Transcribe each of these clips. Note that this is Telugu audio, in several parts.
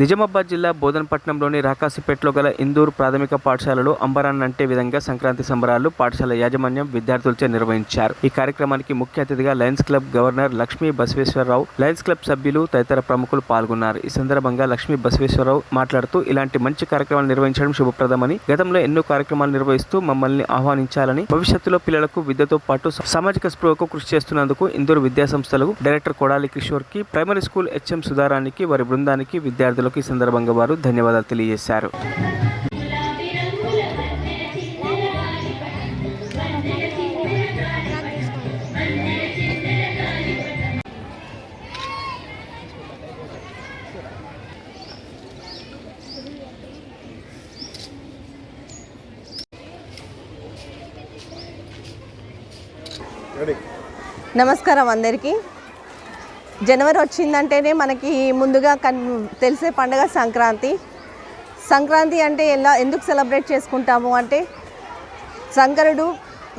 నిజామాబాద్ జిల్లా బోధనపట్నంలోని రాకాసిపేటలో గల ఇందూర్ ప్రాథమిక పాఠశాలలో అంబరాన్నంటే విధంగా సంక్రాంతి సంబరాలు పాఠశాల యాజమాన్యం విద్యార్థులచే నిర్వహించారు. ఈ కార్యక్రమానికి ముఖ్య అతిథిగా Lions club governor Lakshmi Basaveswararao, Lions club సభ్యులు తదితర ప్రముఖులు పాల్గొన్నారు. ఈ సందర్భంగా లక్ష్మీ బసవేశ్వరరావు మాట్లాడుతూ ఇలాంటి మంచి కార్యక్రమాలు నిర్వహించడం శుభప్రదమని, గతంలో ఎన్నో కార్యక్రమాలు నిర్వహిస్తూ మమ్మల్ని ఆహ్వానించాలని, భవిష్యత్తులో పిల్లలకు విద్యతో పాటు సామాజిక స్పృహకు కృషి చేస్తున్నందుకు ఇందూర్ విద్యాసంస్థలకు డైరెక్టర్ కొడాలి కిషోర్ కి, ప్రైమరీ స్కూల్ హెచ్ఎం సుధారానికి, వారి బృందానికి, విద్యార్థులకు ఈ సందర్భంగా వారు ధన్యవాదాలు తెలియజేశారు. నమస్కారం అందరికీ. జనవరి వచ్చిందంటేనే మనకి ముందుగా తెలిసే పండుగ సంక్రాంతి. సంక్రాంతి అంటే ఎందుకు సెలబ్రేట్ చేసుకుంటాము అంటే, శంకరుడు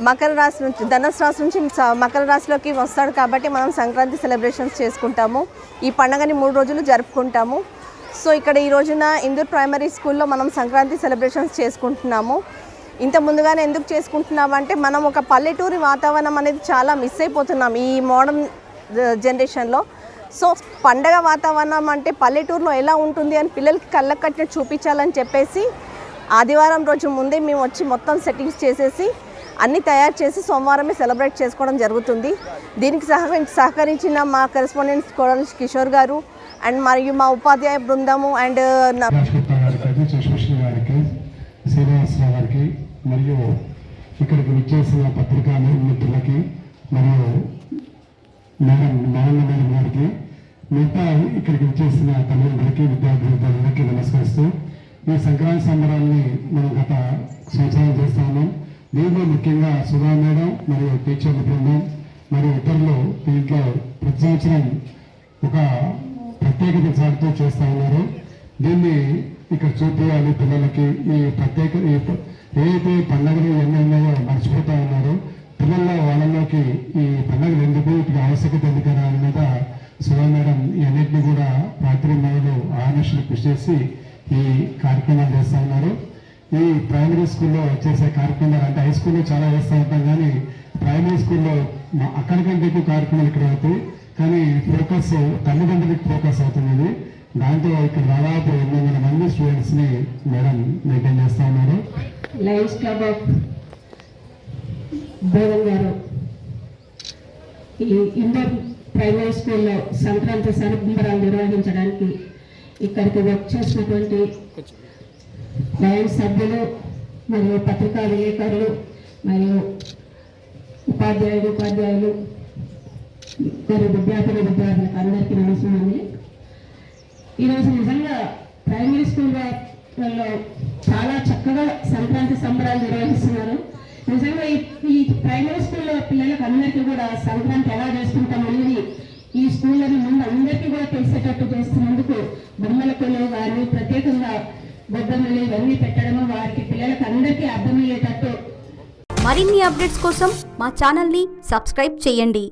మకర రాశి నుంచి ధనుసు రాశి నుంచి మకర రాశిలోకి వస్తాడు కాబట్టి మనం సంక్రాంతి సెలబ్రేషన్స్ చేసుకుంటాము. ఈ పండుగని 3 రోజులు జరుపుకుంటాము. సో ఇక్కడ ఈ రోజున ఇందూర్ ప్రైమరీ స్కూల్లో మనం సంక్రాంతి సెలబ్రేషన్స్ చేసుకుంటున్నాము. ఇంత ముందుగానే ఎందుకు చేసుకుంటున్నాము అంటే, మనం ఒక పల్లెటూరి వాతావరణం అనేది చాలా మిస్ అయిపోతున్నాం ఈ మోడర్న్ జనరేషన్లో. సో పండగ వాతావరణం అంటే పల్లెటూరులో ఎలా ఉంటుంది అని పిల్లలకి కళ్ళకు కట్టినట్టు చూపించాలని చెప్పేసి ఆదివారం రోజు ముందే మేము వచ్చి మొత్తం సెట్టింగ్స్ చేసేసి అన్నీ తయారు చేసి సోమవారమే సెలబ్రేట్ చేసుకోవడం జరుగుతుంది. దీనికి సహకరించిన మా కరెస్పాండెంట్ కొడాలి కిషోర్ గారు అండ్ మరియు మా ఉపాధ్యాయ బృందము అండ్ శ్రీనివాసరావు గారికి మరియు ఇక్కడికి విచ్చేసిన పత్రికా మిత్రులకి మరియు నారాయణ మేడం గారికి, మిగతా ఇక్కడికి విచ్చేసిన తల్లిదండ్రులకి, విద్యార్థులందరికీ నమస్కరిస్తూ, ఈ సంక్రాంతి సంబరాన్ని మనం గత సంవత్సరాలు చేస్తా ఉన్నాం. దీంట్లో ముఖ్యంగా సుధా మేడం మరియు టీచర్ల బృందం మరియు ఇతరులు దీంట్లో ప్రతి సంవత్సరం ఒక ప్రత్యేకత సాగుతూ చేస్తూ ఉన్నారు. దీన్ని ఇక్కడ చూపించాలి పిల్లలకి. ఈ ప్రత్యేక ఏదైతే పండుగలు ఎన్ని ఉన్నాయో మర్చిపోతూ ఉన్నారో పిల్లల్లో వాళ్ళలోకి ఈ పండుగలు ఎందుకు, ఇటు ఆవశ్యకత ఎందుకని దాని మీద సుధా మేడం ఇవన్నింటినీ కూడా రాత్రి మొదలు ఆర్గనైజేషన్ కృషి చేసి ఈ కార్యక్రమాలు చేస్తూ ఉన్నారు. ఈ ప్రైమరీ స్కూల్లో చేసే కార్యక్రమాలు అంటే హై స్కూల్లో చాలా చేస్తూ ఉంటాం, కానీ ప్రైమరీ స్కూల్లో అక్కడికంటే ఎక్కువ కార్యక్రమాలు ఇక్కడ అవుతాయి. కానీ ఫోకస్ తల్లిదండ్రులకి ఫోకస్ అవుతుంది. దాంతో ఇక్కడ దాదాపు 800 మంది స్టూడెంట్స్ని మేడం మెయింటైన్ చేస్తూ ఉన్నారు. లయన్స్ క్లబ్ ఆఫ్ బోధన్ గారు ఈ ఇండోర్ ప్రైమరీ స్కూల్లో సంక్రాంతి సంబరాలు నిర్వహించడానికి ఇక్కడికి వర్క్ చేసినటువంటి లయన్స్ సభ్యులు మరియు పత్రికా విలేకరులు మరియు ఉపాధ్యాయులు మరియు విద్యార్థులకు అందరికీ నమస్కారం. ఈరోజు నిజంగా ప్రైమరీ స్కూల్లో చాలా చక్కగా సంక్రాంతి సంబరాలు నిర్వహిస్తున్నారు. నిజంగా ఈ ప్రైమరీ స్కూల్లో పిల్లలకు అందరికీ కూడా సంక్రాంతి ఎలా చేసుకుంటాం అనేది ఈ స్కూల్లోని ముందు అందరికీ కూడా తెలిసేటట్టు చేస్తున్నందుకు బొమ్మల కొలువు కానీ ప్రత్యేకంగా బొబ్బమ్మలు ఇవన్నీ పెట్టడము వారికి పిల్లలకు అందరికీ అర్థమయ్యేటట్టు. మరిన్ని అప్డేట్స్ కోసం మా ఛానల్ని సబ్స్క్రైబ్ చేయండి.